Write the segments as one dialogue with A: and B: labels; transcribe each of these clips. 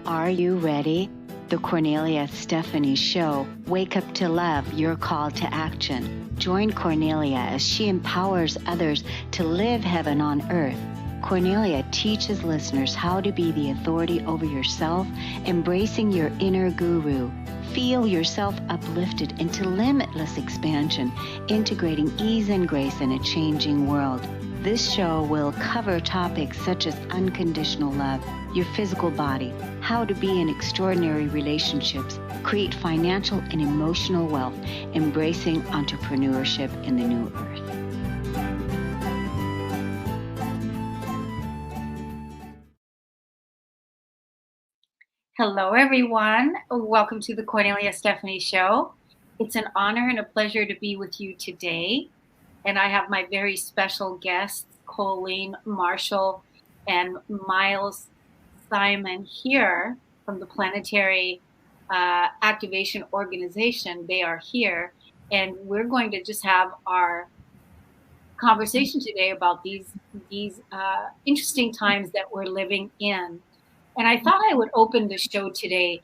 A: Are you ready? The Cornelia Stephanie Show. Wake up to love, your call to action. Join Cornelia as she empowers others to live heaven on earth. Cornelia teaches listeners how to be the authority over yourself, embracing your inner guru. Feel yourself uplifted into limitless expansion, integrating ease and grace in a changing world. This show will cover topics such as unconditional love, your physical body, how to be in extraordinary relationships, create financial and emotional wealth, embracing entrepreneurship in the new earth.
B: Hello, everyone. Welcome to the Cornelia Stephanie Show. It's an honor and a pleasure to be with you today. And I have my very special guests, Colleen Marshall and Miles Simon here from the Planetary Activation Organization. They are here, and we're going to just have our conversation today about these interesting times that we're living in. And I thought I would open the show today.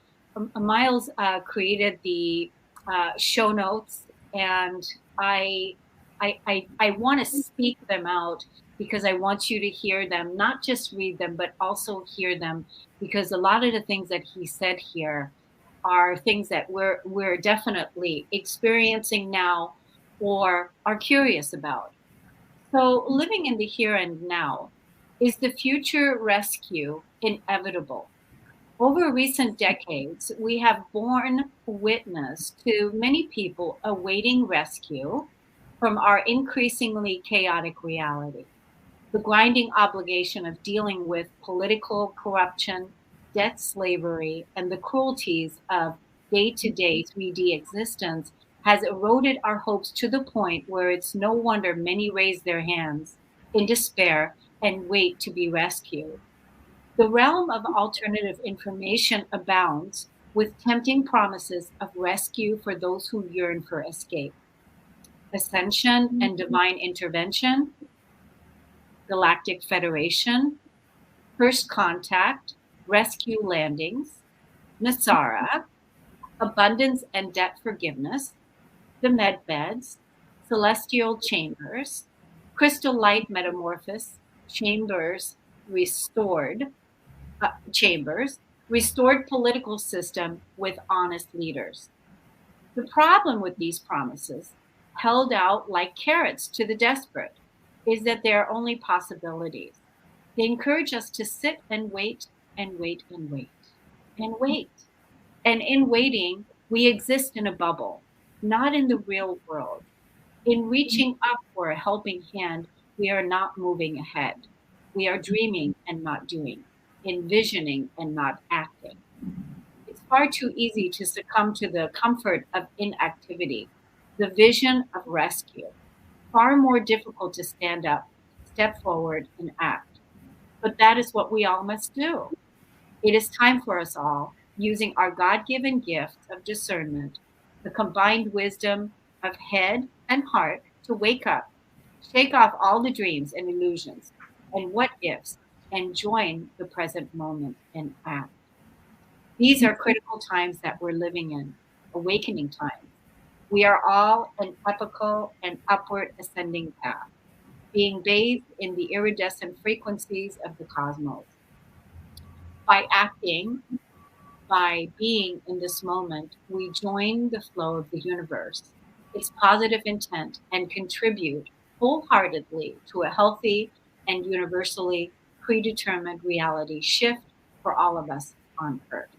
B: Miles created the show notes, and I want to speak them out because I want you to hear them, not just read them, but also hear them, because a lot of the things that he said here are things that we're definitely experiencing now or are curious about. So living in the here and now, is the future rescue inevitable? Over recent decades, we have borne witness to many people awaiting rescue from our increasingly chaotic reality. The grinding obligation of dealing with political corruption, debt slavery, and the cruelties of day-to-day 3D existence has eroded our hopes to the point where it's no wonder many raise their hands in despair and wait to be rescued. The realm of alternative information abounds with tempting promises of rescue for those who yearn for escape. Ascension and divine intervention, Galactic Federation, First Contact, Rescue Landings, Nasara, Abundance and Debt Forgiveness, the Med Beds, Celestial Chambers, Crystal Light Metamorphosis, Chambers Restored, Restored Political System with Honest Leaders. The problem with these promises, held out like carrots to the desperate, is that they are only possibilities. They encourage us to sit and wait and wait and wait and wait. And in waiting, we exist in a bubble, not in the real world. In reaching up for a helping hand, we are not moving ahead. We are dreaming and not doing, envisioning and not acting. It's far too easy to succumb to the comfort of inactivity, the vision of rescue. Far more difficult to stand up, step forward, and act. But that is what we all must do. It is time for us all, using our God-given gift of discernment, the combined wisdom of head and heart, to wake up, shake off all the dreams and illusions and what ifs, and join the present moment and act. These are critical times that we're living in, awakening times. We are all an epical and upward ascending path, being bathed in the iridescent frequencies of the cosmos. By acting, by being in this moment, we join the flow of the universe, its positive intent, and contribute wholeheartedly to a healthy and universally predetermined reality shift for all of us on Earth.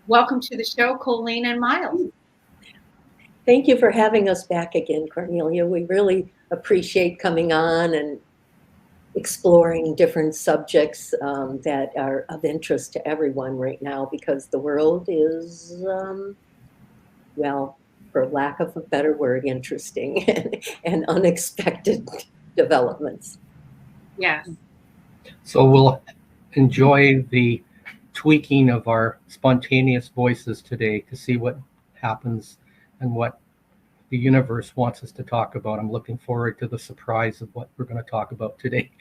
B: Welcome to the show, Colleen and Miles.
C: Thank you for having us back again, Cornelia. We really appreciate coming on and exploring different subjects that are of interest to everyone right now, because the world is, well, for lack of a better word, interesting and unexpected developments.
B: Yes.
D: So we'll enjoy the tweaking of our spontaneous voices today to see what happens and what the universe wants us to talk about. I'm looking forward to the surprise of what we're going to talk about today.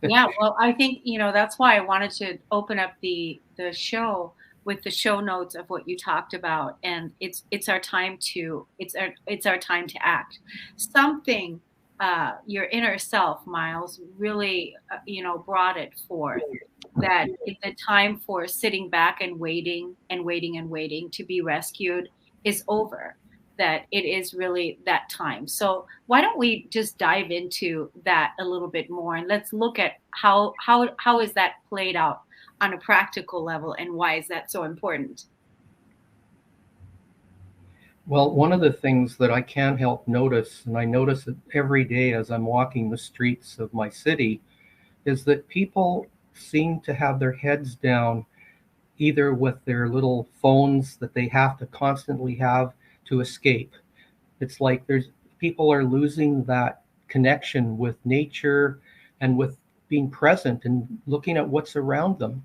B: Yeah, well, I think, that's why I wanted to open up the show with the show notes of what you talked about. And it's our time to it's our time to act. Something your inner self, Miles, really brought it forth, that it's a time for sitting back and waiting and waiting and waiting to be rescued is over, that it is really that time. So why don't we just dive into that a little bit more, and let's look at how is that played out on a practical level, and why is that so important?
D: Well, one of the things that I can't help notice, and I notice it every day as I'm walking the streets of my city, is that people seem to have their heads down, either with their little phones that they have to constantly have to escape. It's like there's people are losing that connection with nature and with being present and looking at what's around them.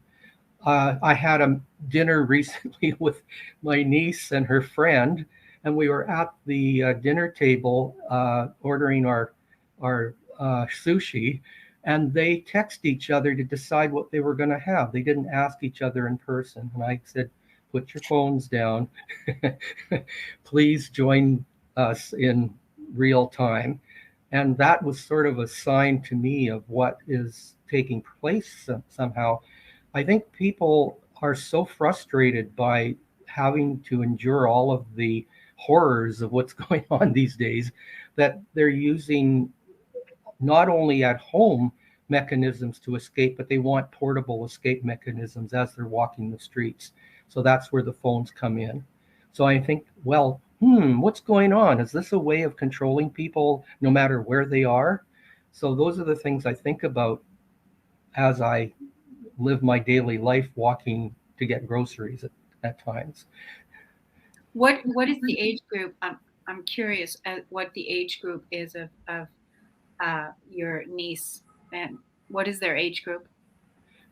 D: I had a dinner recently with my niece and her friend, and we were at the dinner table ordering our sushi, and they text each other to decide what they were going to have. They didn't ask each other in person, and I said, "Put your phones down. Please join us in real time." And that was sort of a sign to me of what is taking place somehow. I think people are so frustrated by having to endure all of the horrors of what's going on these days that they're using not only at home mechanisms to escape, but they want portable escape mechanisms as they're walking the streets. So that's where the phones come in. So I think, well, what's going on? Is this a way of controlling people no matter where they are? So those are the things I think about as I live my daily life walking to get groceries at times.
B: What is the age group? I'm curious at what the age group is of your niece, and what is their age group?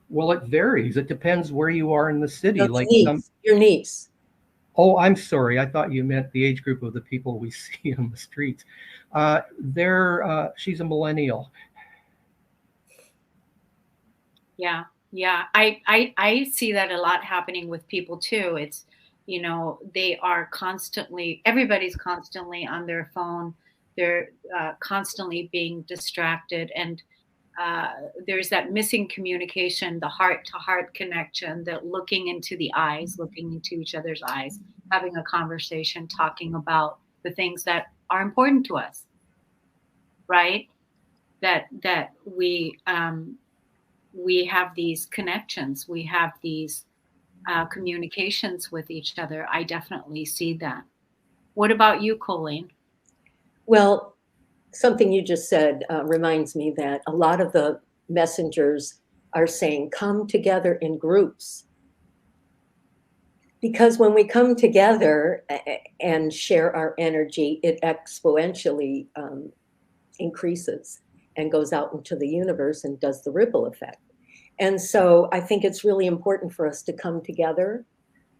D: Well, it varies. It depends where you are in the
C: No,
D: city.
C: it's
D: Like some,
C: niece, your niece.
D: oh, I'm sorry. I thought you meant the age group of the people we see on the streets. She's a millennial.
B: Yeah, yeah. I see that a lot happening with people too. It's, they are constantly, everybody's constantly on their phone. They're constantly being distracted. And uh, there's that missing communication, the heart to heart connection, the looking into the eyes, looking into each other's eyes, having a conversation, talking about the things that are important to us, right? That we have these connections, we have these communications with each other. I definitely see that. What about you, Colleen?
C: Well, something you just said reminds me that a lot of the messengers are saying, come together in groups. Because when we come together and share our energy, it exponentially increases and goes out into the universe and does the ripple effect. And so I think it's really important for us to come together,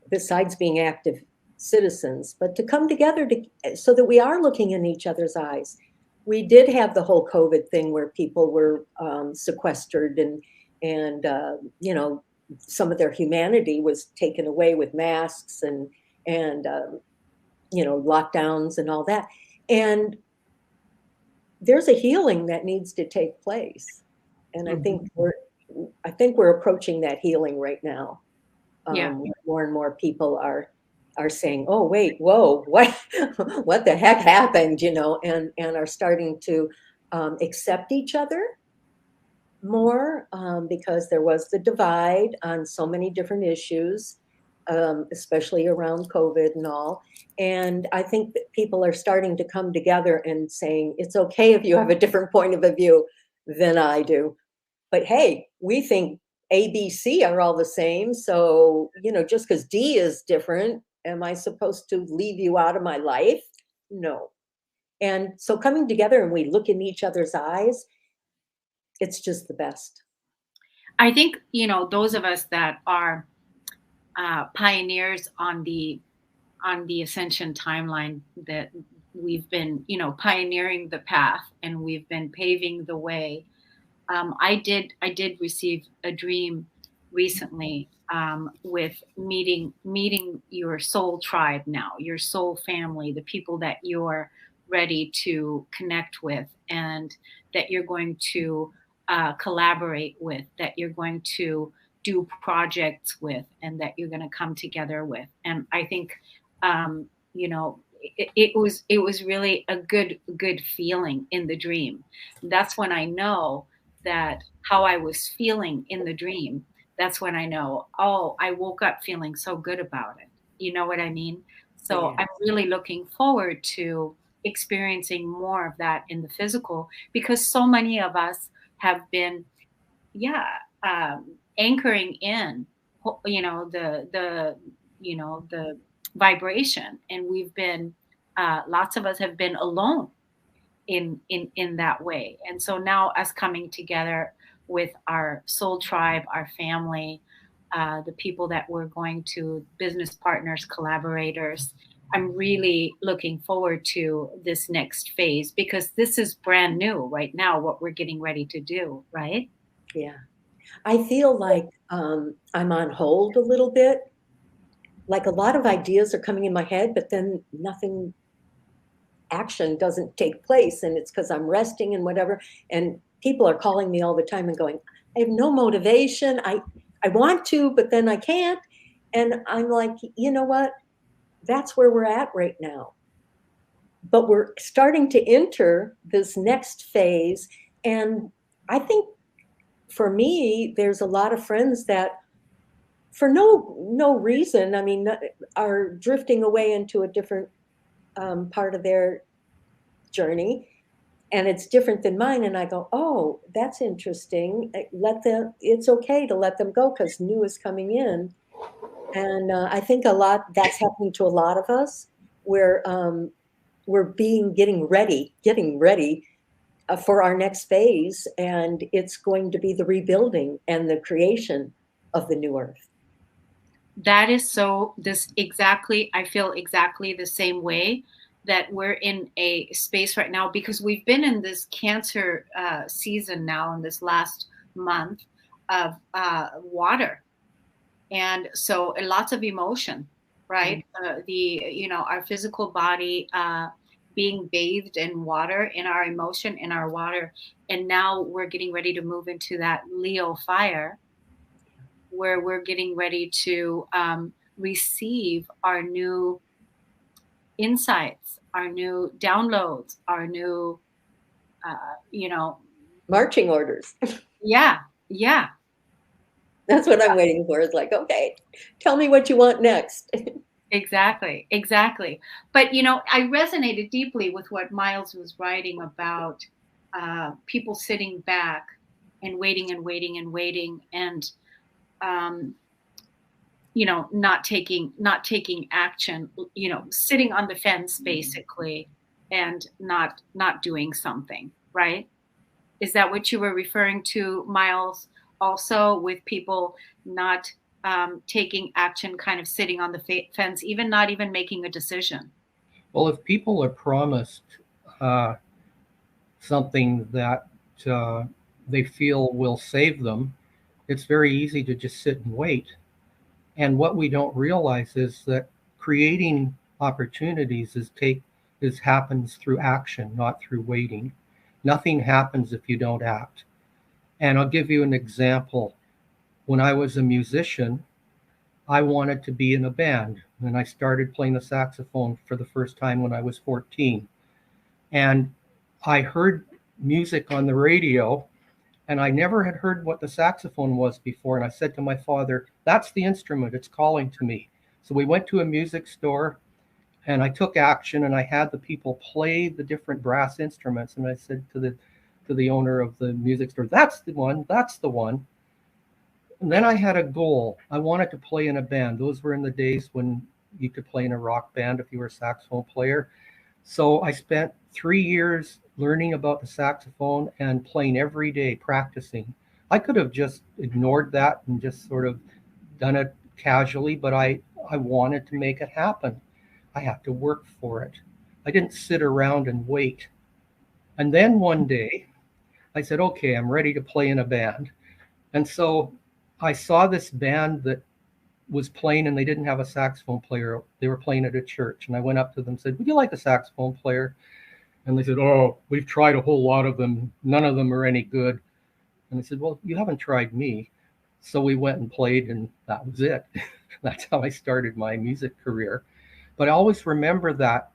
C: besides being active citizens, but to come together so that we are looking in each other's eyes. We did have the whole COVID thing where people were sequestered and some of their humanity was taken away with masks and lockdowns and all that. And there's a healing that needs to take place, and I think we're approaching that healing right now.
B: Yeah.
C: More and more people are saying, "Oh, wait, whoa, what what the heck happened?" And are starting to accept each other more, because there was the divide on so many different issues, especially around COVID and all. And I think that people are starting to come together and saying, it's okay if you have a different point of view than I do. But hey, we think A, B, C are all the same. So, just because D is different, am I supposed to leave you out of my life? No. And so coming together and we look in each other's eyes, it's just the best.
B: I think, those of us that are pioneers on the ascension timeline, that we've been, pioneering the path, and we've been paving the way. I did receive a dream recently, with meeting your soul tribe now, your soul family, the people that you're ready to connect with, and that you're going to collaborate with, that you're going to do projects with, and that you're going to come together with. And I think, it was really a good feeling in the dream. That's when I know that how I was feeling in the dream, that's when I know, oh, I woke up feeling so good about it. You know what I mean? So
C: Yeah.
B: I'm really looking forward to experiencing more of that in the physical, because so many of us have been, yeah, anchoring in, the vibration, and we've been, lots of us have been alone in that way. And so now, us coming together with our soul tribe, our family, the people that we're going to, business partners, collaborators, I'm really looking forward to this next phase, because this is brand new right now, what we're getting ready to do, right?
C: Yeah. I feel like I'm on hold a little bit. Like a lot of ideas are coming in my head, but then nothing, action doesn't take place. And it's because I'm resting and whatever. And people are calling me all the time and going, I have no motivation. I want to, but then I can't. And I'm like, you know what? That's where we're at right now. But we're starting to enter this next phase. And I think for me, there's a lot of friends that, for no reason, I mean, are drifting away into a different part of their journey, and it's different than mine. And I go, oh, that's interesting. It's okay to let them go, because new is coming in. And I think a lot that's happening to a lot of us, where we're getting ready for our next phase, and it's going to be the rebuilding and the creation of the new earth.
B: That is so, this exactly, I feel exactly the same way, that we're in a space right now, because we've been in this cancer season now, in this last month of water. And so lots of emotion, right? Our physical body being bathed in water, in our emotion, in our water. And now we're getting ready to move into that Leo fire, where we're getting ready to receive our new insights, our new downloads, our new,
C: Marching orders.
B: yeah, yeah.
C: That's what I'm waiting for. It's like, okay, tell me what you want next.
B: Exactly, exactly. But I resonated deeply with what Miles was writing about, people sitting back and waiting and waiting and waiting, and um, not taking action, sitting on the fence basically, and not doing something, right? Is that what you were referring to, Miles? Also, with people not taking action, kind of sitting on the fence, even not even making a decision.
D: Well, if people are promised uh, something that uh, they feel will save them, it's very easy to just sit and wait. And what we don't realize is that creating opportunities is happens through action, not through waiting. Nothing happens if you don't act. And I'll give you an example. When I was a musician, I wanted to be in a band, and I started playing the saxophone for the first time when I was 14. And I heard music on the radio, and I never had heard what the saxophone was before. And I said to my father, that's the instrument, it's calling to me. So we went to a music store, and I took action, and I had the people play the different brass instruments. And I said to the owner of the music store, that's the one, that's the one. And then I had a goal. I wanted to play in a band. Those were in the days when you could play in a rock band if you were a saxophone player. So I spent 3 years learning about the saxophone and playing every day, practicing. I could have just ignored that and just sort of done it casually, but I wanted to make it happen. I had to work for it. I didn't sit around and wait. And then one day I said, okay, I'm ready to play in a band. And so I saw this band that was playing, and they didn't have a saxophone player. They were playing at a church. And I went up to them and said, would you like a saxophone player? And they said, oh, we've tried a whole lot of them. None of them are any good. And I said, well, you haven't tried me. So we went and played, and that was it. That's how I started my music career. But I always remember that,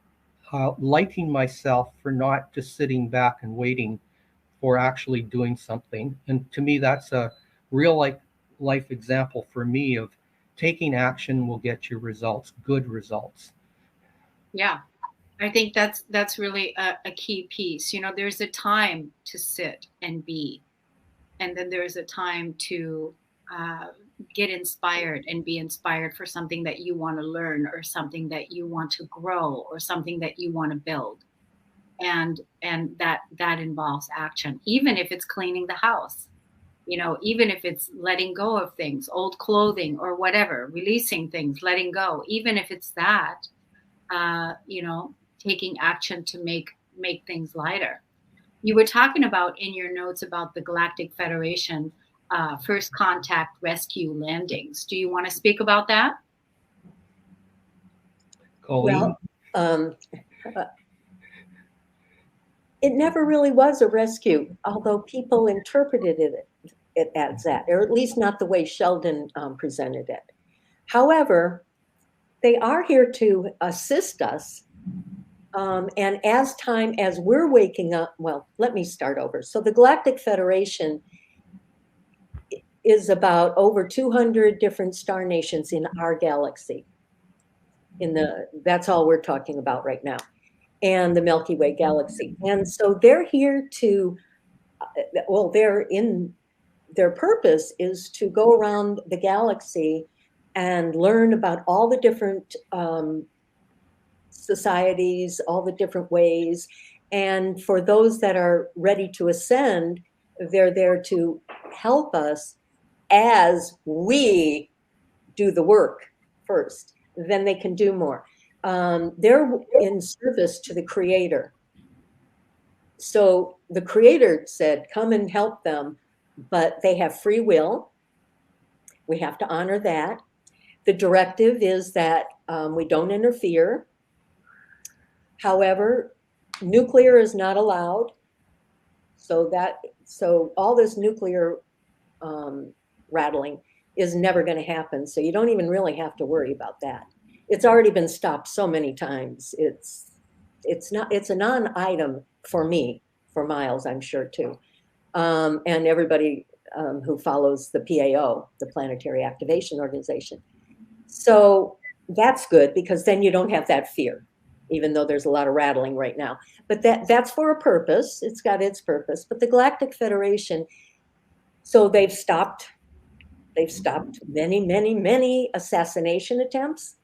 D: liking myself for not just sitting back and waiting, for actually doing something. And to me, that's a real life example for me of taking action will get you results, good results.
B: Yeah, I think that's really a key piece. There's a time to sit and be, and then there's a time to get inspired and be inspired for something that you want to learn, or something that you want to grow, or something that you want to build. And that involves action, even if it's cleaning the house, even if it's letting go of things, old clothing or whatever, releasing things, letting go, even if it's that, taking action to make things lighter. You were talking about in your notes about the Galactic Federation first contact rescue landings. Do you want to speak about that?
D: Colleen?
C: Well, it never really was a rescue, although people interpreted it as that, or at least not the way Sheldon presented it. However, they are here to assist us. And as we're waking up, well, let me start over. So the Galactic Federation is about over 200 different star nations in our galaxy. That's all we're talking about right now, and the Milky Way galaxy. And so they're here to, their purpose is to go around the galaxy and learn about all the different societies, all the different ways. And for those that are ready to ascend, they're there to help us as we do the work first. Then they can do more. They're in service to the Creator. So the Creator said, come and help them, but they have free will. We have to honor that. The directive is that we don't interfere. However, nuclear is not allowed. So all this nuclear rattling is never going to happen. So you don't even really have to worry about that. It's already been stopped so many times. It's a non-item for me, for Miles, I'm sure too, and everybody who follows the PAO, the Planetary Activation Organization. So that's good, because then you don't have that fear, even though there's a lot of rattling right now. But that's for a purpose. It's got its purpose. But the Galactic Federation, so they've stopped many, many, many assassination attempts,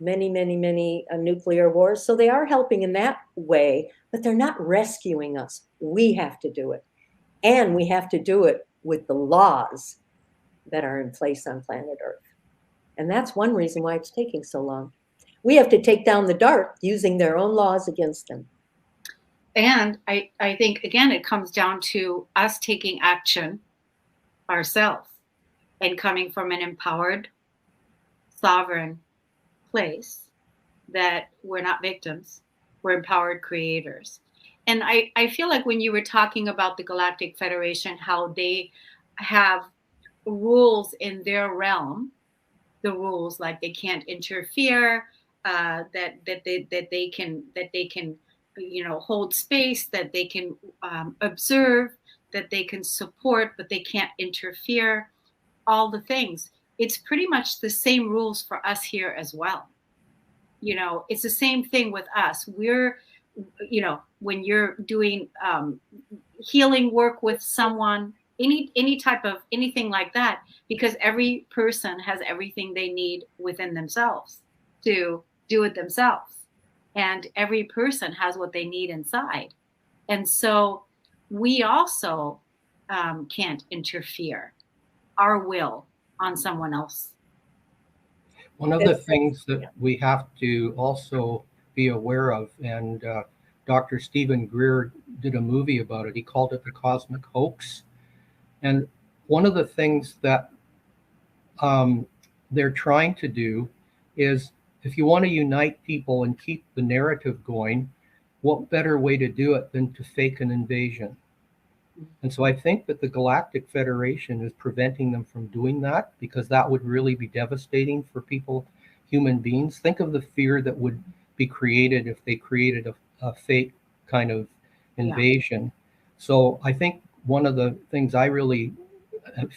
C: many, many, many nuclear wars. So they are helping in that way, but they're not rescuing us. We have to do it. And we have to do it with the laws that are in place on planet Earth. And that's one reason why it's taking so long. We have to take down the dark using their own laws against them.
B: And I think, again, it comes down to us taking action ourselves and coming from an empowered, sovereign place, that we're not victims, we're empowered creators. And I feel like when you were talking about the Galactic Federation, how they have rules in their realm, the rules like they can't interfere, that they can hold space, that they can observe, that they can support, but they can't interfere, all the things. It's pretty much the same rules for us here as well. It's the same thing with us. We're, when you're doing healing work with someone, any type of anything like that, because every person has everything they need within themselves to do it themselves. And every person has what they need inside. And so we also can't interfere our will on someone else.
D: One of the things that we have to also be aware of. And Dr. Stephen Greer did a movie about it. He called it the cosmic hoax. And one of the things that they're trying to do is, if you want to unite people and keep the narrative going, what better way to do it than to fake an invasion? And so I think that the Galactic Federation is preventing them from doing that, because that would really be devastating for people, human beings. Think of the fear that would be created if they created a fake kind of invasion. Yeah. So I think one of the things I really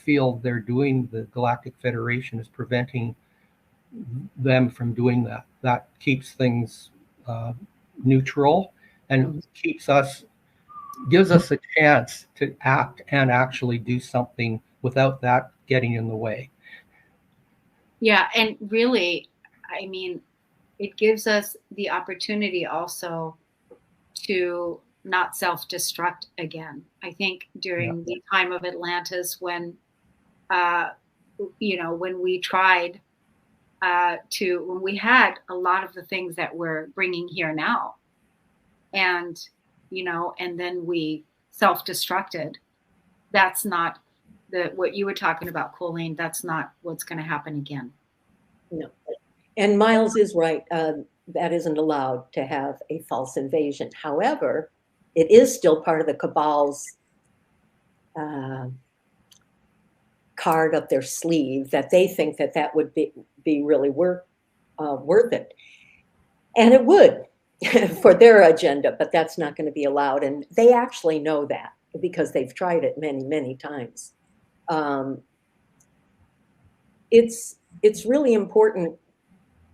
D: feel they're doing, the Galactic Federation, is preventing them from doing that. That keeps things neutral and gives us a chance to act and actually do something without that getting in the way.
B: Yeah, and really, I mean, it gives us the opportunity also to not self-destruct again. I think during the time of Atlantis, when when we tried when we had a lot of the things that we're bringing here now, and and then we self-destructed. That's not what you were talking about, Colleen. That's not what's going to happen again.
C: No, and Miles is right. That isn't allowed to have a false invasion. However, it is still part of the cabal's card up their sleeve that they think that would be really worth it, and it would for their agenda. But that's not going to be allowed, and they actually know that because they've tried it many, many times. It's really important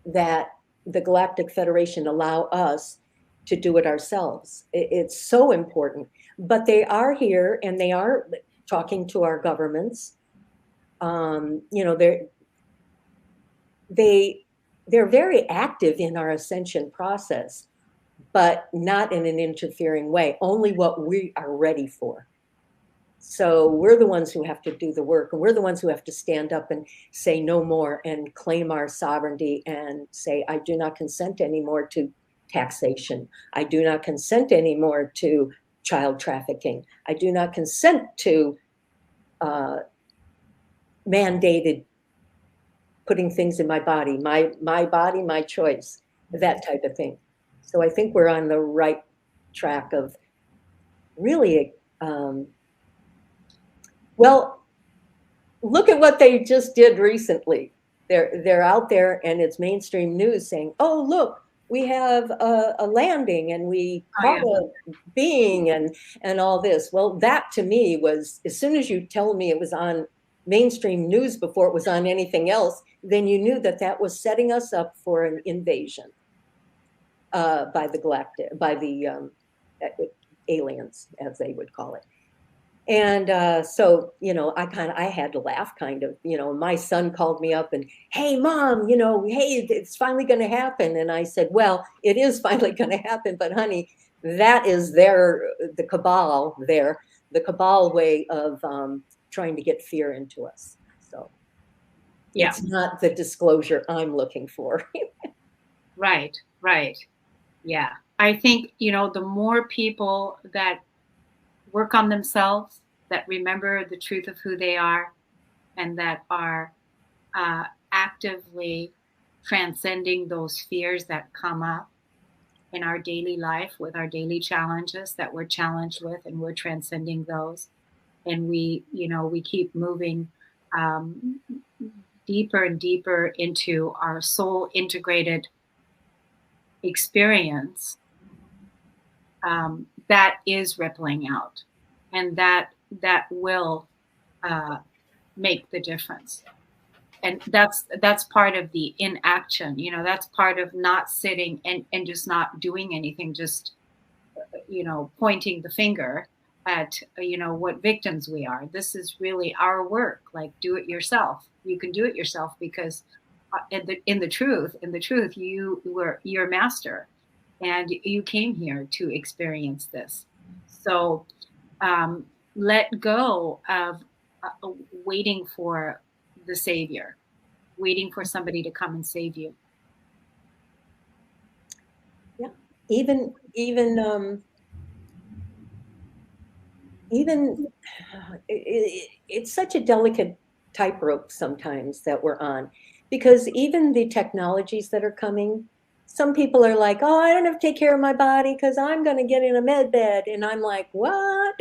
C: that the Galactic Federation allow us to do it ourselves. It's so important. But they are here, and they are talking to our governments. They're very active in our ascension process, but not in an interfering way, only what we are ready for. So we're the ones who have to do the work, and we're the ones who have to stand up and say no more and claim our sovereignty and say, I do not consent anymore to taxation. I do not consent anymore to child trafficking. I do not consent to mandated putting things in my body, my body, my choice, that type of thing. So I think we're on the right track of really, well, look at what they just did recently. They're out there, and it's mainstream news saying, oh, look, we have a landing, and we caught a being, and all this. Well, that to me was, as soon as you tell me it was on mainstream news before it was on anything else, then you knew that was setting us up for an invasion by the aliens, as they would call it. And so, I had to laugh, kind of. My son called me up and, hey, Mom, hey, it's finally going to happen. And I said, well, it is finally going to happen. But, honey, that is the cabal way of trying to get fear into us. So it's not the disclosure I'm looking for.
B: Right. Yeah. I think, the more people that work on themselves, that remember the truth of who they are, and that are actively transcending those fears that come up in our daily life with our daily challenges that we're challenged with, and we're transcending those. And we keep moving deeper and deeper into our soul integrated experience. That is rippling out, and that will make the difference. And that's part of the inaction. That's part of not sitting and just not doing anything, just pointing the finger at what victims we are. This is really our work. Like, do it yourself. You can do it yourself, because in the truth, you're a master. And you came here to experience this. So let go of waiting for the savior, waiting for somebody to come and save you.
C: Yeah. even it's such a delicate tightrope sometimes that we're on, because even the technologies that are coming, some people are like, oh, I don't have to take care of my body because I'm going to get in a med bed. And I'm like, what?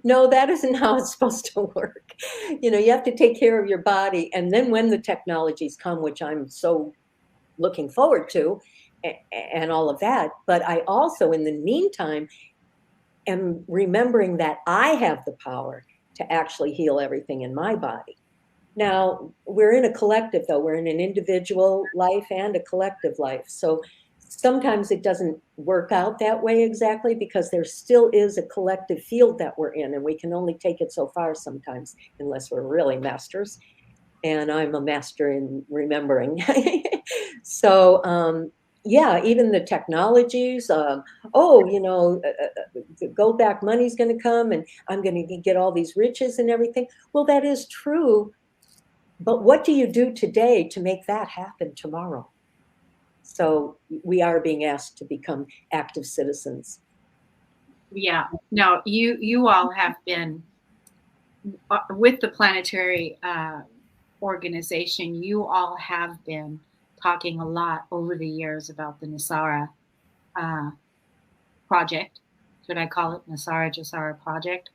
C: No, that isn't how it's supposed to work. You have to take care of your body. And then when the technologies come, which I'm so looking forward to, and all of that, but I also, in the meantime, am remembering that I have the power to actually heal everything in my body. Now, we're in a collective, though. We're in an individual life and a collective life. So sometimes it doesn't work out that way exactly, because there still is a collective field that we're in, and we can only take it so far sometimes, unless we're really masters. And I'm a master in remembering. So, yeah, even the technologies, the gold back money's going to come and I'm going to get all these riches and everything. Well, that is true. But what do you do today to make that happen tomorrow? So we are being asked to become active citizens.
B: Yeah. No, you all have been with the Planetary organization. You all have been talking a lot over the years about the Nasara project. Should I call it Nasara Jasara project?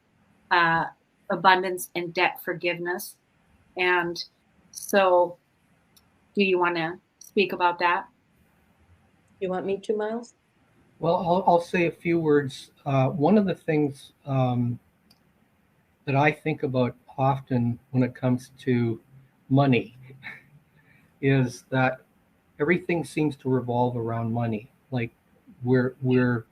B: Abundance and debt forgiveness. And so, do you want to speak about that?
C: You want me to, Miles?
D: Well, I'll say a few words. One of the things that I think about often when it comes to money is that everything seems to revolve around money. Like we're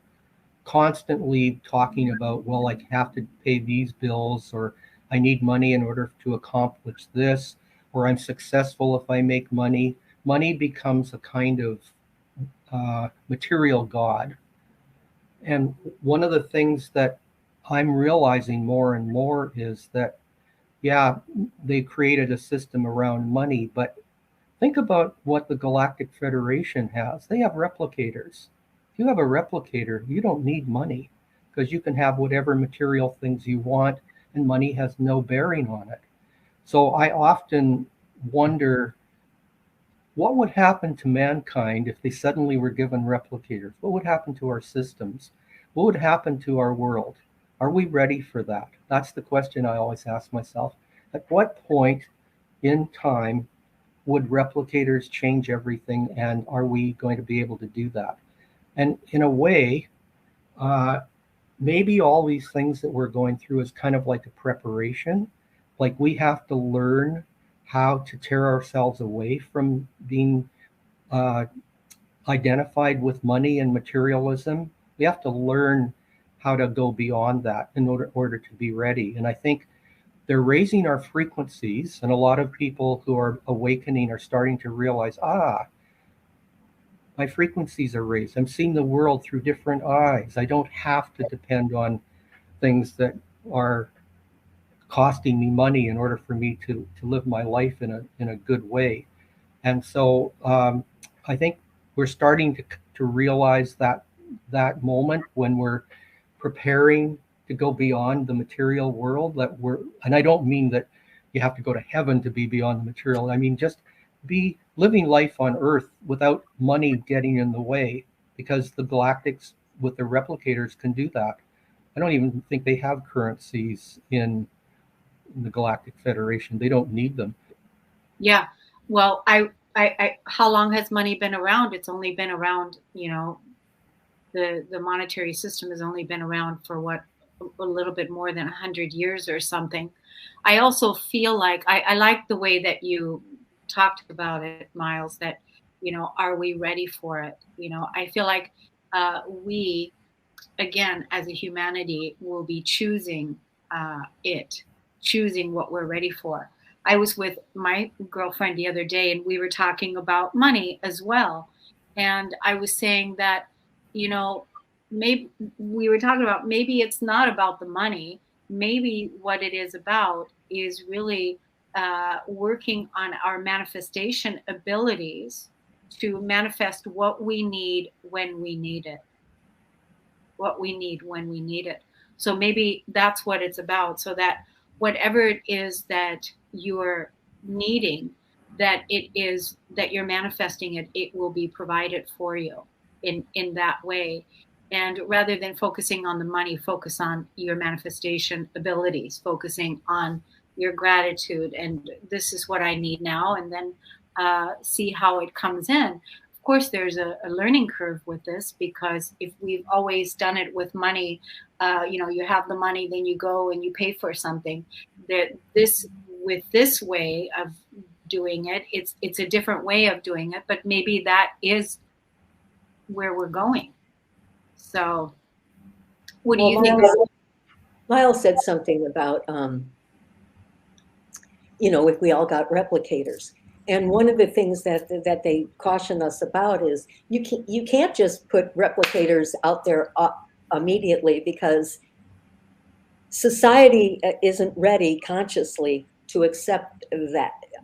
D: constantly talking about, well, I have to pay these bills, or I need money in order to accomplish this, or I'm successful if I make money. Money becomes a kind of material god. And one of the things that I'm realizing more and more is that, yeah, they created a system around money, but think about what the Galactic Federation has. They have replicators. If you have a replicator, you don't need money because you can have whatever material things you want, and money has no bearing on it. So I often wonder what would happen to mankind if they suddenly were given replicators? What would happen to our systems? What would happen to our world? Are we ready for that? That's the question I always ask myself. At what point in time would replicators change everything, and are we going to be able to do that? And in a way, uh, maybe all these things that we're going through is kind of like a preparation. Like we have to learn how to tear ourselves away from being uh, identified with money and materialism. We have to learn how to go beyond that in order to be ready. And I think they're raising our frequencies, and a lot of people who are awakening are starting to realize, my frequencies are raised. I'm seeing the world through different eyes. I don't have to depend on things that are costing me money in order for me to live my life in a good way. And so I think we're starting to realize that moment when we're preparing to go beyond the material world, and I don't mean that you have to go to heaven to be beyond the material. I mean, just be living life on earth without money getting in the way, because the galactics with their replicators can do that. I don't even think they have currencies in the Galactic Federation. They don't need them.
B: Yeah. Well, how long has money been around? It's only been around, the monetary system has only been around for a little bit more than 100 years or something. I also feel like I like the way that you talked about it, Miles, that, are we ready for it? I feel like we, again, as a humanity, will be choosing choosing what we're ready for. I was with my girlfriend the other day and we were talking about money as well. And I was saying that, maybe we were talking about, maybe it's not about the money. Maybe what it is about is really working on our manifestation abilities to manifest what we need when we need it. what we need when we need it. So maybe that's what it's about, so that whatever it is that you're needing, that you're manifesting it, it will be provided for you in that way. And rather than focusing on the money, focus on your manifestation abilities, focusing on your gratitude. And this is what I need now. And then see how it comes in. Of course, there's a learning curve with this, because if we've always done it with money, you have the money, then you go and you pay for something. With this way of doing it, it's a different way of doing it, but maybe that is where we're going. So what do you think?
C: Miles said something about, if we all got replicators. And one of the things that they caution us about is you can't just put replicators out there immediately, because society isn't ready consciously to accept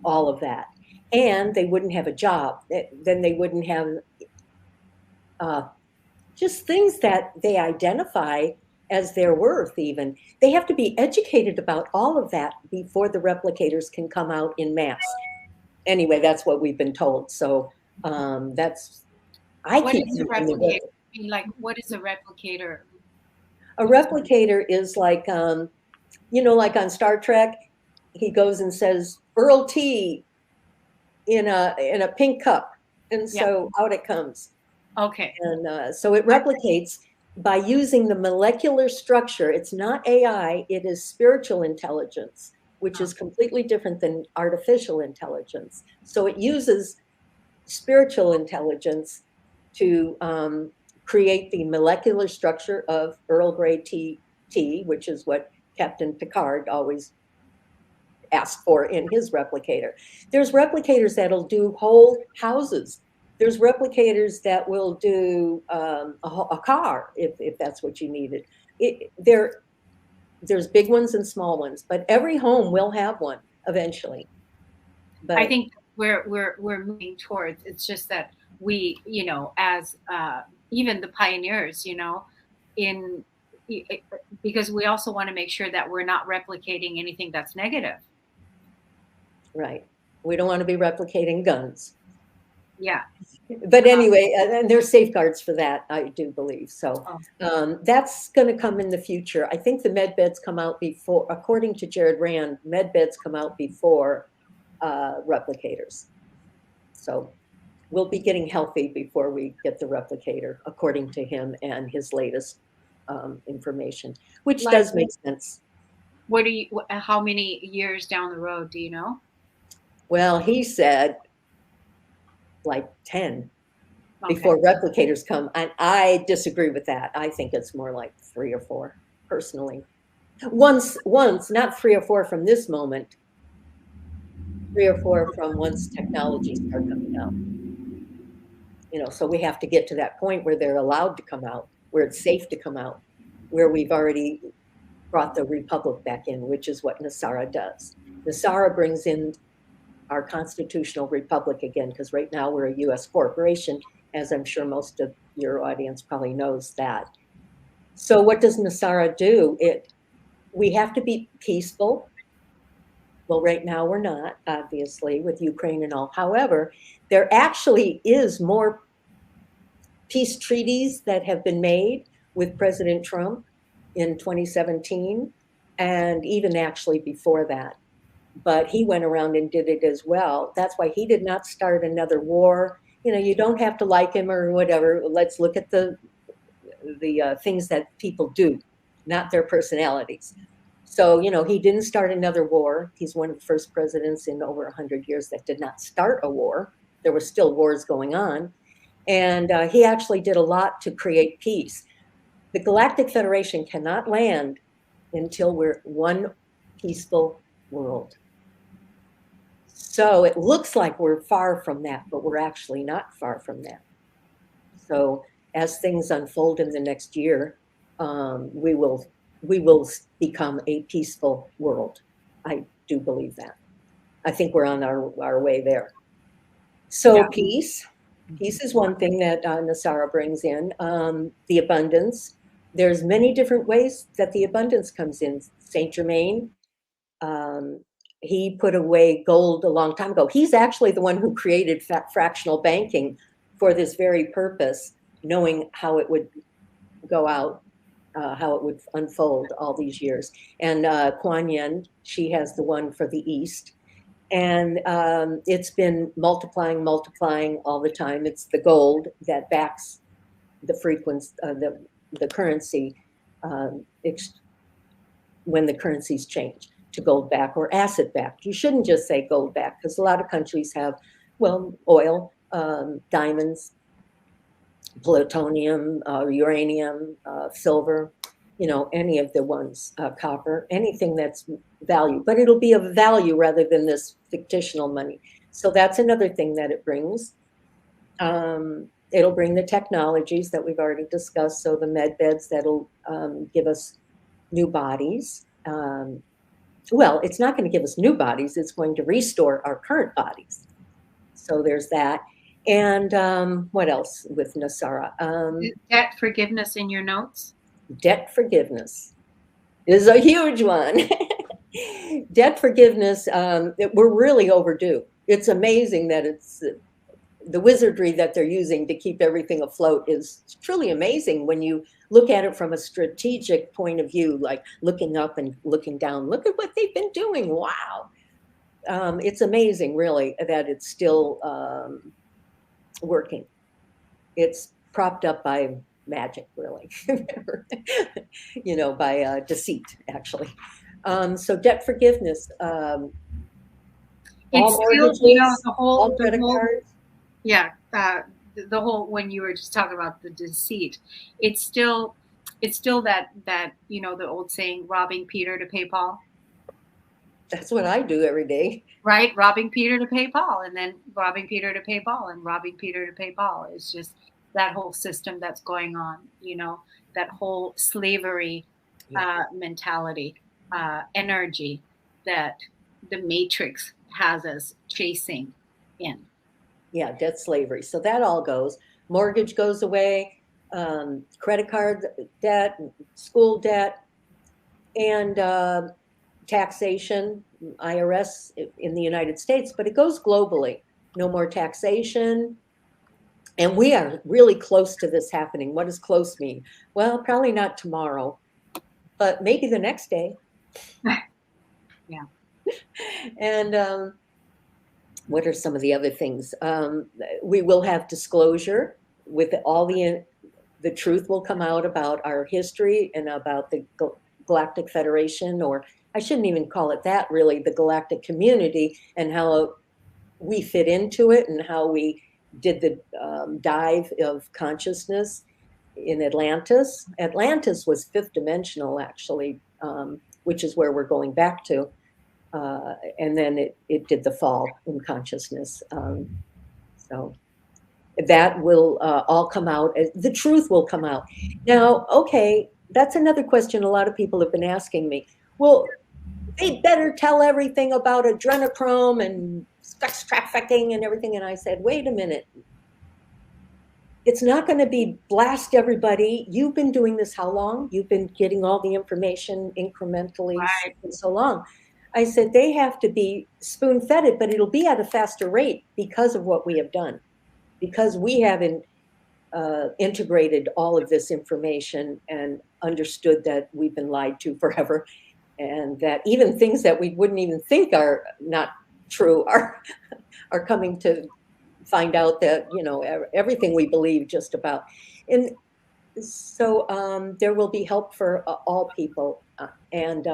C: all of that. And they wouldn't have a job. Then they wouldn't have just things that they identify as their worth even. They have to be educated about all of that before the replicators can come out in mass. Anyway, that's what we've been told. So that's,
B: what is a replicator? I mean, like, what is a replicator?
C: A replicator is like, like on Star Trek, he goes and says, Earl Tea in a pink cup. And so out it comes.
B: Okay.
C: And so it replicates by using the molecular structure. It's not AI, it is spiritual intelligence, which is completely different than artificial intelligence. So it uses spiritual intelligence to create the molecular structure of Earl Grey tea, which is what Captain Picard always asked for in his replicator. There's replicators that'll do whole houses. There's replicators that will do a car if that's what you needed. There's big ones and small ones, but every home will have one eventually. But
B: I think we're moving towards. It's just that we, as even the pioneers, because we also want to make sure that we're not replicating anything that's negative.
C: Right. We don't want to be replicating guns.
B: Yeah.
C: But anyway, and there's safeguards for that, I do believe. So that's going to come in the future. I think the med beds come out before, according to Jared Rand, med beds come out before replicators. So we'll be getting healthy before we get the replicator, according to him and his latest information, which does make sense.
B: How many years down the road, do you know?
C: Well, he said like 10 before replicators come. And I disagree with that. I think it's more like 3 or 4 personally. Once, not 3 or 4 from this moment, 3 or 4 from once technologies start coming out. So we have to get to that point where they're allowed to come out, where it's safe to come out, where we've already brought the republic back in, which is what NESARA does. NESARA brings in our constitutional republic again, because right now we're a U.S. corporation, as I'm sure most of your audience probably knows that. So what does NESARA do? We have to be peaceful. Well, right now we're not, obviously, with Ukraine and all. However, there actually is more peace treaties that have been made with President Trump in 2017, and even actually before that. But he went around and did it as well. That's why he did not start another war. You don't have to like him or whatever. Let's look at the things that people do, not their personalities. So, he didn't start another war. He's one of the first presidents in over 100 years that did not start a war. There were still wars going on. And he actually did a lot to create peace. The Galactic Federation cannot land until we're one peaceful world. So it looks like we're far from that, but we're actually not far from that. So as things unfold in the next year, we will become a peaceful world. I do believe that. I think we're on our way there. So peace is one thing that NESARA brings in, the abundance, there's many different ways that the abundance comes in. Saint Germain, he put away gold a long time ago. He's actually the one who created fractional banking for this very purpose, knowing how it would go out, how it would unfold all these years. And Kuan Yin, she has the one for the East. And it's been multiplying all the time. It's the gold that backs the frequency, the currency, when the currencies change to gold back or acid back. You shouldn't just say gold back, because a lot of countries have, well, oil, diamonds, plutonium, uranium, silver, any of the ones, copper, anything that's value, but it'll be of value rather than this fictional money. So that's another thing that it brings. It'll bring the technologies that we've already discussed. So the med beds that'll give us new bodies. Well, it's not going to give us new bodies. It's going to restore our current bodies. So there's that. And what else with Nasara?
B: Debt forgiveness in your notes?
C: Debt forgiveness is a huge one. Debt forgiveness, we're really overdue. It's amazing that it's the wizardry that they're using to keep everything afloat is truly amazing when you look at it from a strategic point of view, like looking up and looking down. Look at what they've been doing. Wow. It's amazing, really, that it's still working. It's propped up by magic, really, by deceit, actually. So debt forgiveness, all mortgages, all credit cards.
B: Yeah, the whole, when you were just talking about the deceit, it's still that the old saying, robbing Peter to pay Paul.
C: That's what I do every day.
B: Right, robbing Peter to pay Paul, and then robbing Peter to pay Paul, and robbing Peter to pay Paul. It's just that whole system that's going on. That whole slavery mentality, energy that the Matrix has us chasing in.
C: Yeah, debt slavery. So that all goes. Mortgage goes away, credit card debt, school debt, and taxation, IRS in the United States, but it goes globally. No more taxation. And we are really close to this happening. What does close mean? Well, probably not tomorrow, but maybe the next day.
B: Yeah.
C: And what are some of the other things? We will have disclosure with all the truth will come out about our history and about the Galactic Federation, or I shouldn't even call it that, really, the galactic community, and how we fit into it, and how we did the dive of consciousness in Atlantis. Atlantis was fifth dimensional, actually, which is where we're going back to. And then it did the fall in consciousness. So that will all come out. The truth will come out. Now, okay, that's another question a lot of people have been asking me. Well, they better tell everything about adrenochrome and sex trafficking and everything. And I said, wait a minute. It's not going to be blast everybody. You've been doing this how long? You've been getting all the information incrementally for so long. I said, they have to be spoon-fed it, but it'll be at a faster rate because of what we have done, because we haven't integrated all of this information and understood that we've been lied to forever, and that even things that we wouldn't even think are not true are coming to find out that, everything we believe just about. And so there will be help for all people, and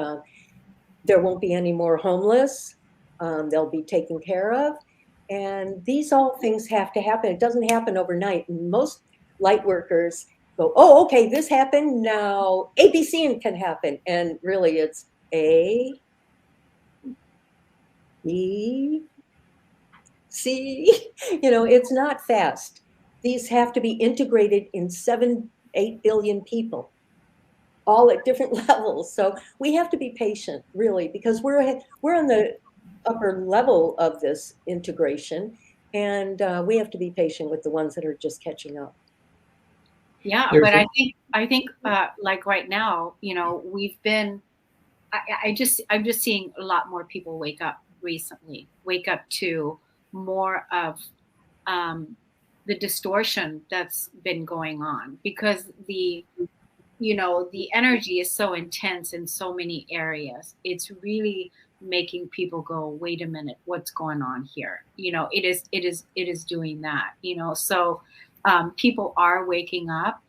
C: there won't be any more homeless. They'll be taken care of. And these all things have to happen. It doesn't happen overnight. And most light workers go, oh, okay, this happened. Now ABC can happen. And really it's A, B, C. It's not fast. These have to be integrated in 7-8 billion people, all at different levels. So we have to be patient, really, because we're on the upper level of this integration, and we have to be patient with the ones that are just catching up.
B: Yeah,
D: There's
B: but
D: a,
B: I think like right now, we've been. I'm just seeing a lot more people wake up recently. Wake up to more of the distortion that's been going on because the energy is so intense in so many areas. It's really making people go, wait a minute, what's going on here? It is doing that. So people are waking up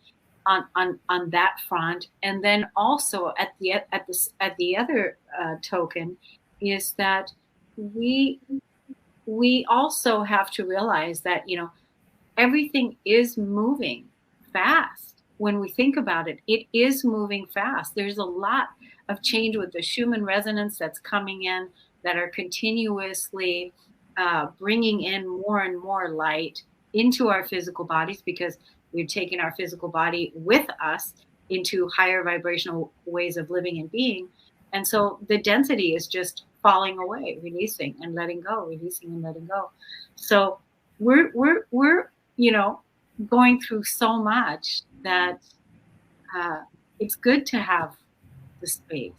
B: on that front, and then also at the other token is that we we also have to realize that everything is moving fast. When we think about it, it is moving fast. There's a lot of change with the Schumann resonance that's coming in, that are continuously bringing in more and more light into our physical bodies, because we're taking our physical body with us into higher vibrational ways of living and being. And so the density is just falling away, releasing and letting go, releasing and letting go. So we're going through so much that uh, it's good to have the space.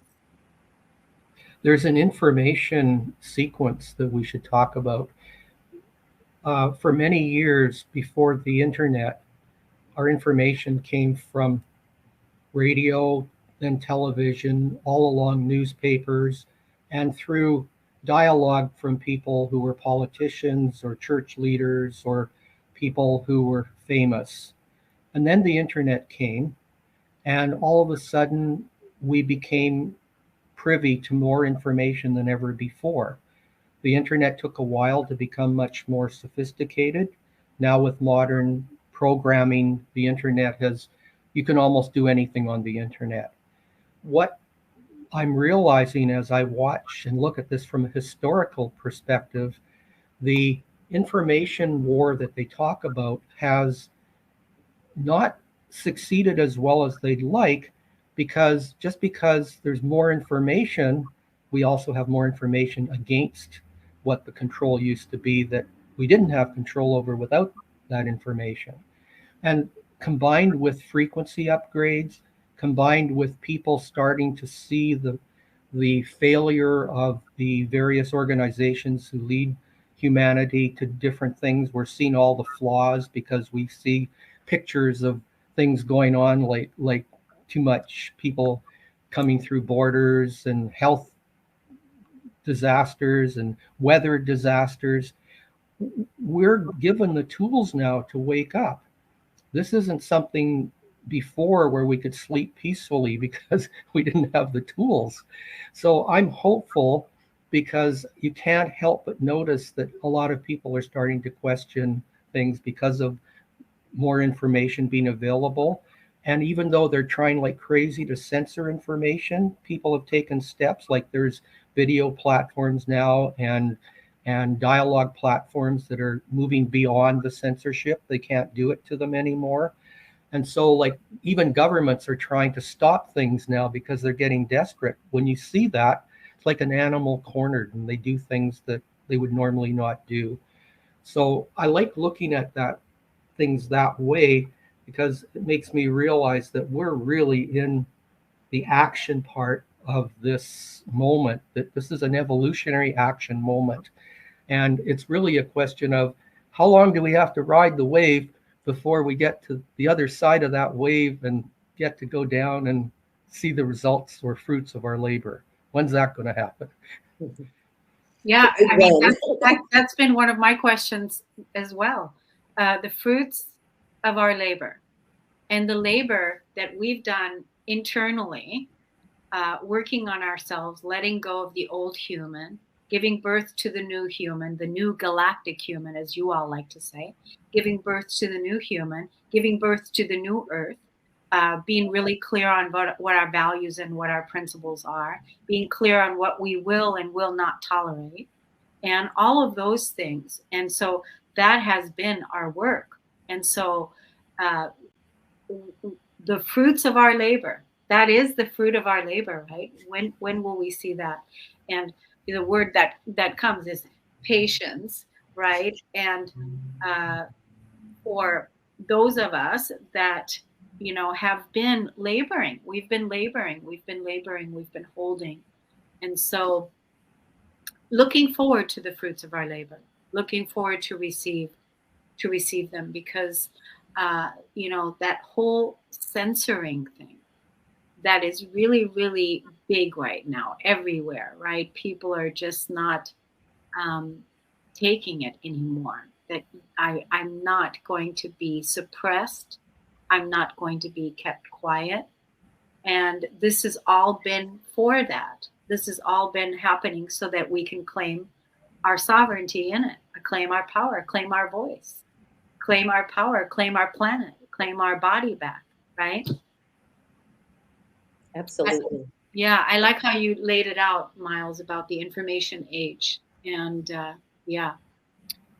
D: there's an information sequence that we should talk about. For many years before the internet, our information came from radio, then television, all along newspapers, and through dialogue from people who were politicians or church leaders or people who were famous. And then the internet came, and all of a sudden we became privy to more information than ever before. The internet took a while to become much more sophisticated. Now, with modern programming, the internet has, you can almost do anything on the internet. What I'm realizing as I watch and look at this from a historical perspective, the information war that they talk about has not succeeded as well as they'd like, because just because there's more information, we also have more information against what the control used to be that we didn't have control over without that information. And combined with frequency upgrades, combined with people starting to see the failure of the various organizations who lead humanity to different things. We're seeing all the flaws because we see pictures of things going on, like too much people coming through borders and health disasters and weather disasters. We're given the tools now to wake up. This isn't something before where we could sleep peacefully because we didn't have the tools. So I'm hopeful, because you can't help but notice that a lot of people are starting to question things because of more information being available. And even though they're trying like crazy to censor information, people have taken steps. Like there's video platforms now and dialogue platforms that are moving beyond the censorship. They can't do it to them anymore. And so, like, even governments are trying to stop things now because they're getting desperate. When you see that, it's like an animal cornered, and they do things that they would normally not do. So I like looking at that things that way, because it makes me realize that we're really in the action part of this moment, that this is an evolutionary action moment. And it's really a question of how long do we have to ride the wave before we get to the other side of that wave and get to go down and see the results or fruits of our labor? When's that going to happen?
B: Yeah, I mean, that's been one of my questions as well. The fruits of our labor and the labor that we've done internally, working on ourselves, letting go of the old human, giving birth to the new galactic human, as you all like to say, giving birth to the new human, giving birth to the new earth, being really clear on what our values and what our principles are, being clear on what we will and will not tolerate, and all of those things. And so that has been our work. And so the fruits of our labor, that is the fruit of our labor, right? When will we see that? And the word that comes is patience, right? And for those of us that have been laboring. We've been laboring. We've been laboring. We've been holding. And so looking forward to the fruits of our labor, looking forward to receive them, because that whole censoring thing that is really, really big right now everywhere, right? People are just not taking it anymore. That I'm not going to be suppressed. I'm not going to be kept quiet. And this has all been for that. This has all been happening so that we can claim our sovereignty in it, claim our power, claim our voice, claim our power, claim our planet, claim our body back, right?
C: Absolutely.
B: I like how you laid it out, Miles, about the information age. And yeah.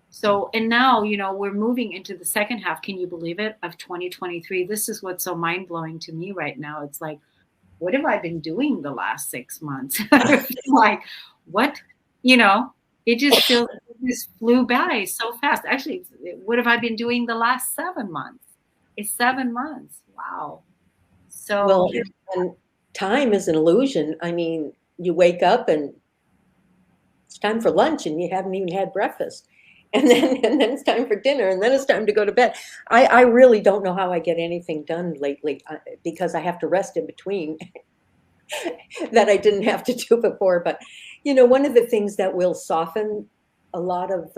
B: So, and now, we're moving into the second half, can you believe it, of 2023. This is what's so mind blowing to me right now. It's like, what have I been doing the last 6 months? Like, what, it just feels like it just flew by so fast. Actually, what have I been doing the last 7 months? It's 7 months. Wow. So,
C: well, and time is an illusion. I mean, you wake up and it's time for lunch and you haven't even had breakfast. And then it's time for dinner, and then it's time to go to bed. I really don't know how I get anything done lately because I have to rest in between that I didn't have to do before. But, one of the things that will soften a lot of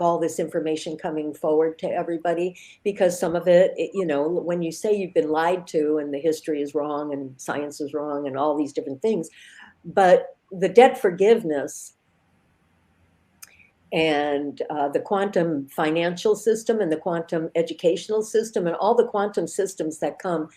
C: all this information coming forward to everybody, because some of it, when you say you've been lied to and the history is wrong and science is wrong and all these different things, but the debt forgiveness and the quantum financial system and the quantum educational system and all the quantum systems that come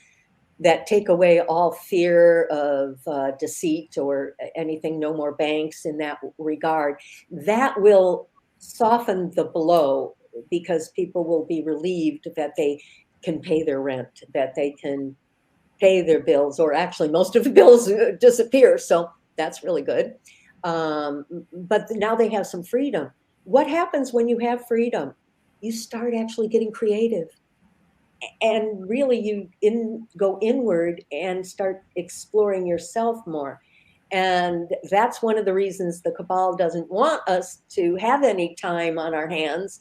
C: that take away all fear of deceit or anything, no more banks in that regard, that will soften the blow, because people will be relieved that they can pay their rent, that they can pay their bills, or actually most of the bills disappear. So that's really good. But now they have some freedom. What happens when you have freedom? You start actually getting creative. And really you go inward and start exploring yourself more. And that's one of the reasons the cabal doesn't want us to have any time on our hands.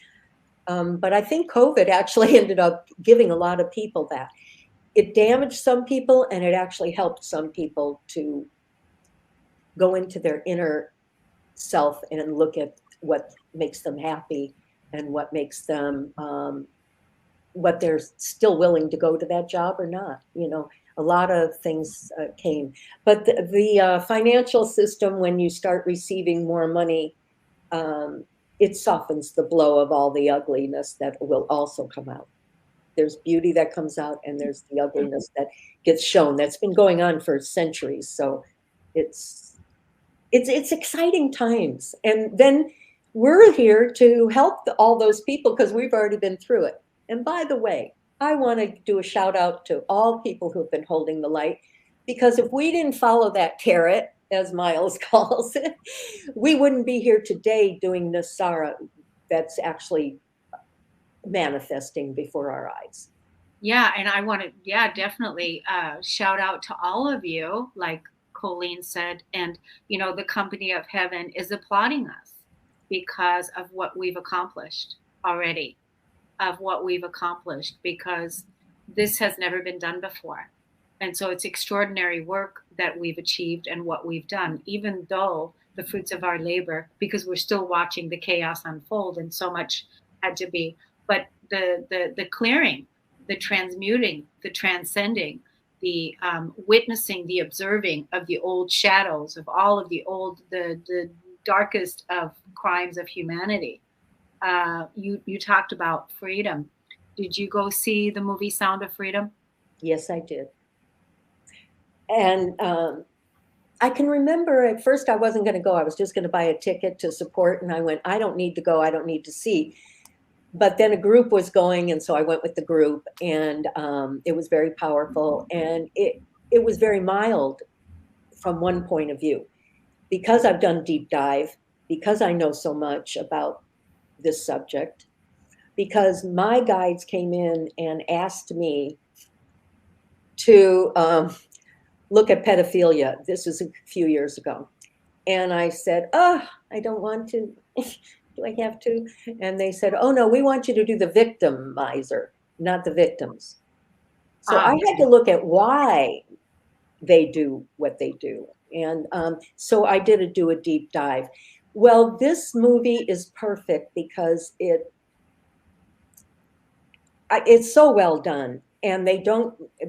C: But I think COVID actually ended up giving a lot of people that. It damaged some people, and it actually helped some people to go into their inner self and look at what makes them happy and what makes them what they're still willing to go to that job or not. A lot of things came, but the financial system, when you start receiving more money, it softens the blow of all the ugliness that will also come out. There's beauty that comes out, and there's the ugliness that gets shown. That's been going on for centuries. So it's exciting times. And then we're here to help all those people because we've already been through it. And by the way, I want to do a shout out to all people who've been holding the light, because if we didn't follow that carrot, as Miles calls it, we wouldn't be here today doing Nasara that's actually manifesting before our eyes.
B: Yeah, and I want to, definitely shout out to all of you, like Colleen said, and the company of heaven is applauding us because of what we've accomplished already, because this has never been done before. And so it's extraordinary work that we've achieved and what we've done, even though the fruits of our labor, because we're still watching the chaos unfold and so much had to be, but the clearing, the transmuting, the transcending, the witnessing, the observing of the old shadows of all of the darkest of crimes of humanity. You talked about freedom. Did you go see the movie Sound of Freedom?
C: Yes, I did. And I can remember at first I wasn't going to go. I was just going to buy a ticket to support. And I went, I don't need to go. I don't need to see. But then a group was going. And so I went with the group, and it was very powerful. And it was very mild from one point of view. Because I've done deep dive, because I know so much about this subject, because my guides came in and asked me to look at pedophilia. This was a few years ago. And I said, oh, I don't want to. Do I have to? And they said, oh, no, we want you to do the victimizer, not the victims. So I had to look at why they do what they do. And so I did do a deep dive. Well, this movie is perfect because it's so well done. And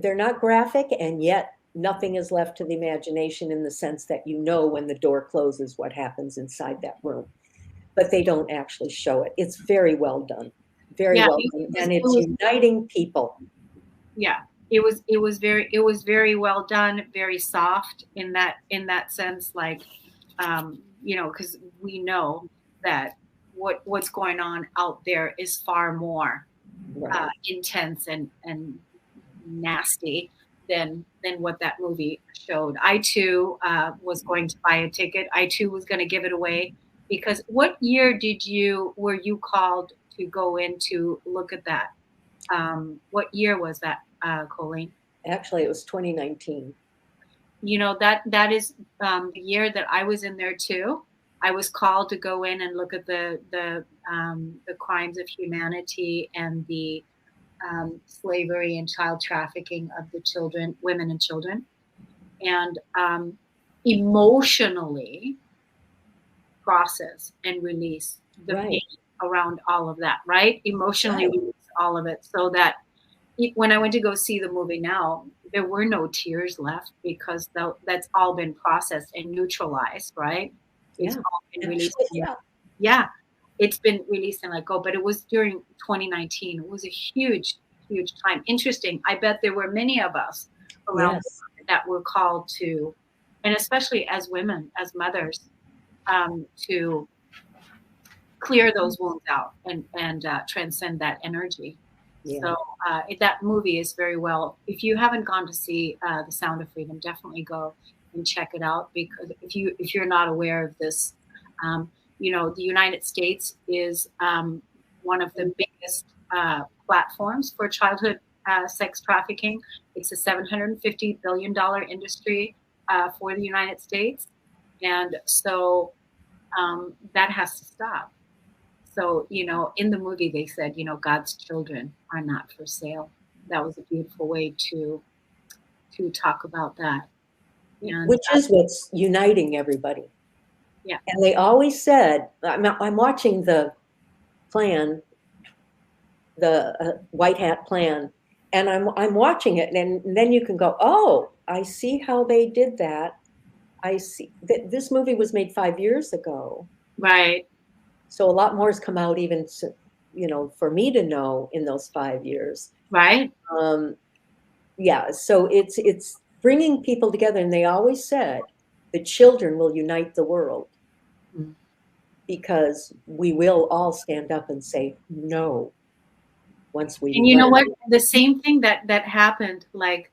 C: they're not graphic, and yet nothing is left to the imagination in the sense that you know when the door closes what happens inside that room. But they don't actually show it. It's very well done. Very well done. And it's uniting people.
B: Yeah. It was very well done, very soft in that sense, like because we know that what's going on out there is far more intense and nasty than what that movie showed. I too was going to buy a ticket. I too was going to give it away, because what year were you called to go in to look at that? What year was that, Colleen?
C: Actually, it was 2019.
B: That is the year that I was in there too. I was called to go in and look at the crimes of humanity and the slavery and child trafficking of the children, women and children, and emotionally process and release the pain around all of that, right? Emotionally release all of it, so that when I went to go see the movie now, there were no tears left, because that's all been processed and neutralized, right? It's all been released. Yeah, it's been released and let go. But it was during 2019. It was a huge, huge time. Interesting. I bet there were many of us around that were called to, and especially as women, as mothers, to clear those wounds out and transcend that energy. Yeah. So that movie is very well. If you haven't gone to see The Sound of Freedom, definitely go and check it out, because if you're not aware of this, the United States is one of the biggest platforms for childhood sex trafficking. It's a $750 billion industry for the United States, and so that has to stop. So, in the movie, they said, God's children are not for sale. That was a beautiful way to talk about that. And,
C: which is what's uniting everybody.
B: Yeah.
C: And they always said, I'm watching the plan, the White Hat plan, and I'm watching it, and then you can go, oh, I see how they did that. I see that this movie was made 5 years ago.
B: Right.
C: So a lot more has come out, even, for me to know in those 5 years.
B: Right.
C: Yeah. So it's bringing people together. And they always said the children will unite the world, because we will all stand up and say no once we.
B: And you know what? The same thing that happened, like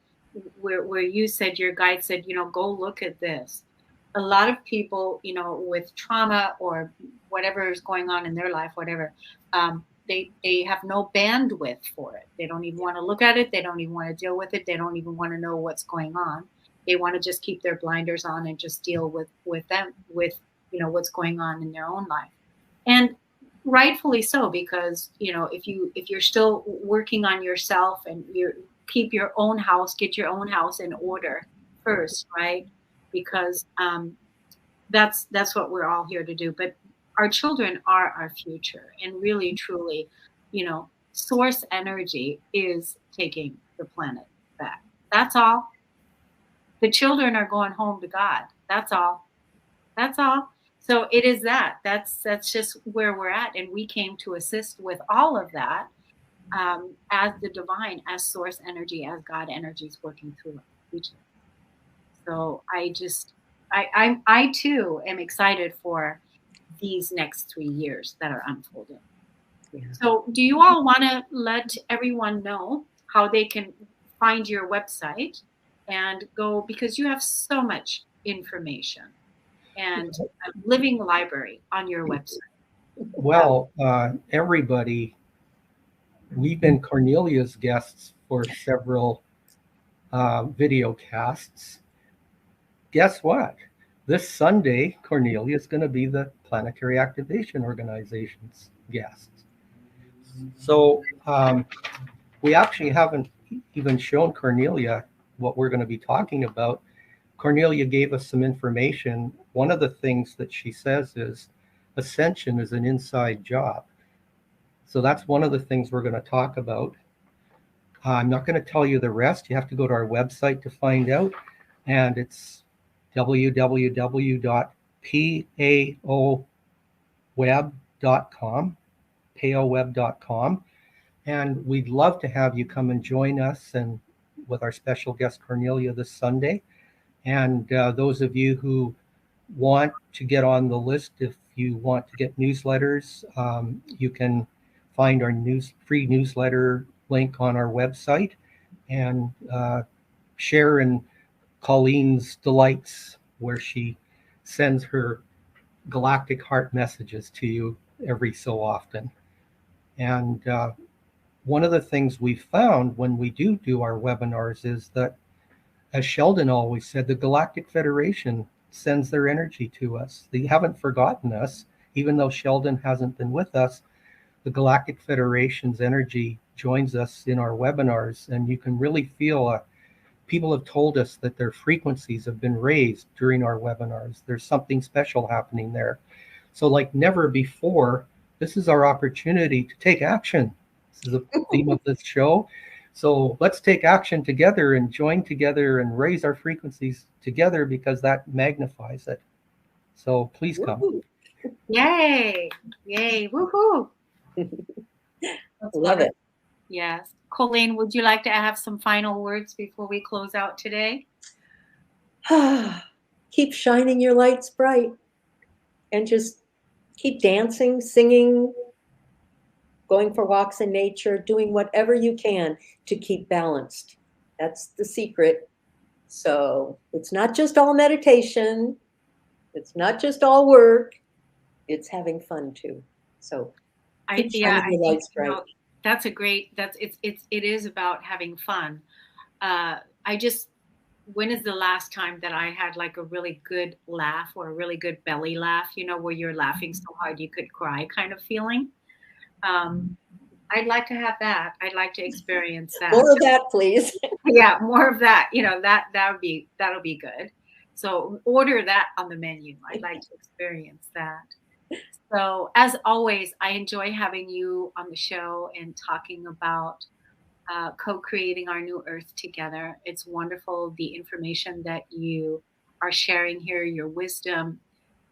B: where you said, your guide said, go look at this. A lot of people, with trauma or whatever is going on in their life, whatever, they have no bandwidth for it. They don't even want to look at it. They don't even want to deal with it. They don't even want to know what's going on. They want to just keep their blinders on and just deal with what's going on in their own life. And rightfully so, because, if you're still working on yourself and keep your own house, get your own house in order first, right? Because that's what we're all here to do. But our children are our future, and really, truly, source energy is taking the planet back. That's all. The children are going home to God. That's all. That's all. So it is that. That's just where we're at, and we came to assist with all of that as the divine, as source energy, as God energy is working through each of us. So I too am excited for these next 3 years that are unfolding. Yeah. So do you all want to let everyone know how they can find your website and go, because you have so much information and a living library on your website?
D: Well, everybody we've been Cornelia's guests for several video casts. Guess what? This Sunday, Cornelia is going to be the Planetary Activation Organization's guest. So we actually haven't even shown Cornelia what we're going to be talking about. Cornelia gave us some information. One of the things that she says is ascension is an inside job. So that's one of the things we're going to talk about. I'm not going to tell you the rest. You have to go to our website to find out. And it's www.paoweb.com, paoweb.com. And we'd love to have you come and join us and with our special guest Cornelia this Sunday. And those of you who want to get on the list, if you want to get newsletters, you can find our free newsletter link on our website and share in Colleen's delights, where she sends her galactic heart messages to you every so often. And one of the things we found when we do our webinars is that, as Sheldon always said, the Galactic Federation sends their energy to us. They haven't forgotten us, even though Sheldon hasn't been with us. The Galactic Federation's energy joins us in our webinars, and you can really feel people have told us that their frequencies have been raised during our webinars. There's something special happening there. So like never before, this is our opportunity to take action. This is the theme of this show. So let's take action together and join together and raise our frequencies together, because that magnifies it. So please come.
B: Yay. Yay. Woohoo.
C: Love it.
B: Yes. Colleen, would you like to have some final words before we close out today?
C: Keep shining your lights bright and just keep dancing, singing, going for walks in nature, doing whatever you can to keep balanced. That's the secret. So it's not just all meditation. It's not just all work. It's having fun too. So keep shining your lights bright.
B: That's a great, it is about having fun. When is the last time that I had like a really good laugh or a really good belly laugh, where you're laughing so hard you could cry kind of feeling? I'd like to have that. I'd like to experience that.
C: More of that, please.
B: Yeah, more of that. That'll be good. So order that on the menu. I'd like to experience that. So as always, I enjoy having you on the show and talking about co-creating our new Earth together. It's wonderful, the information that you are sharing here, your wisdom,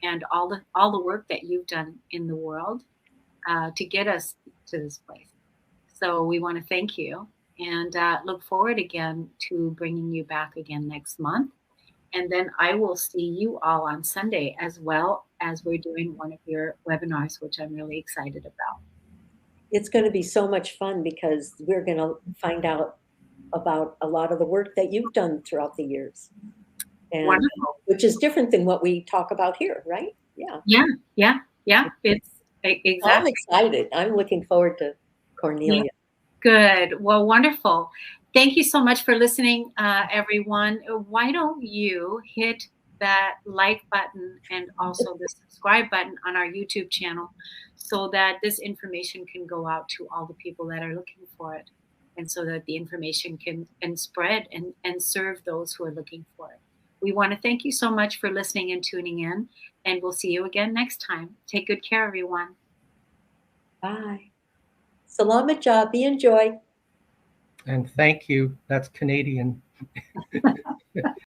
B: and all the work that you've done in the world to get us to this place. So we want to thank you and look forward again to bringing you back again next month. And then I will see you all on Sunday, as well as we're doing one of your webinars, which I'm really excited about.
C: It's going to be so much fun because we're going to find out about a lot of the work that you've done throughout the years. And
B: wonderful.
C: Which is different than what we talk about here, right?
B: Yeah. It's exactly.
C: I'm excited. I'm looking forward to Cornelia.
B: Yeah. Good. Well, wonderful. Thank you so much for listening, everyone. Why don't you hit that like button and also the subscribe button on our YouTube channel so that this information can go out to all the people that are looking for it, and so that the information can spread and serve those who are looking for it. We want to thank you so much for listening and tuning in, and we'll see you again next time. Take good care, everyone.
C: Bye. Salamat Jabi, enjoy.
D: And thank you. That's Canadian.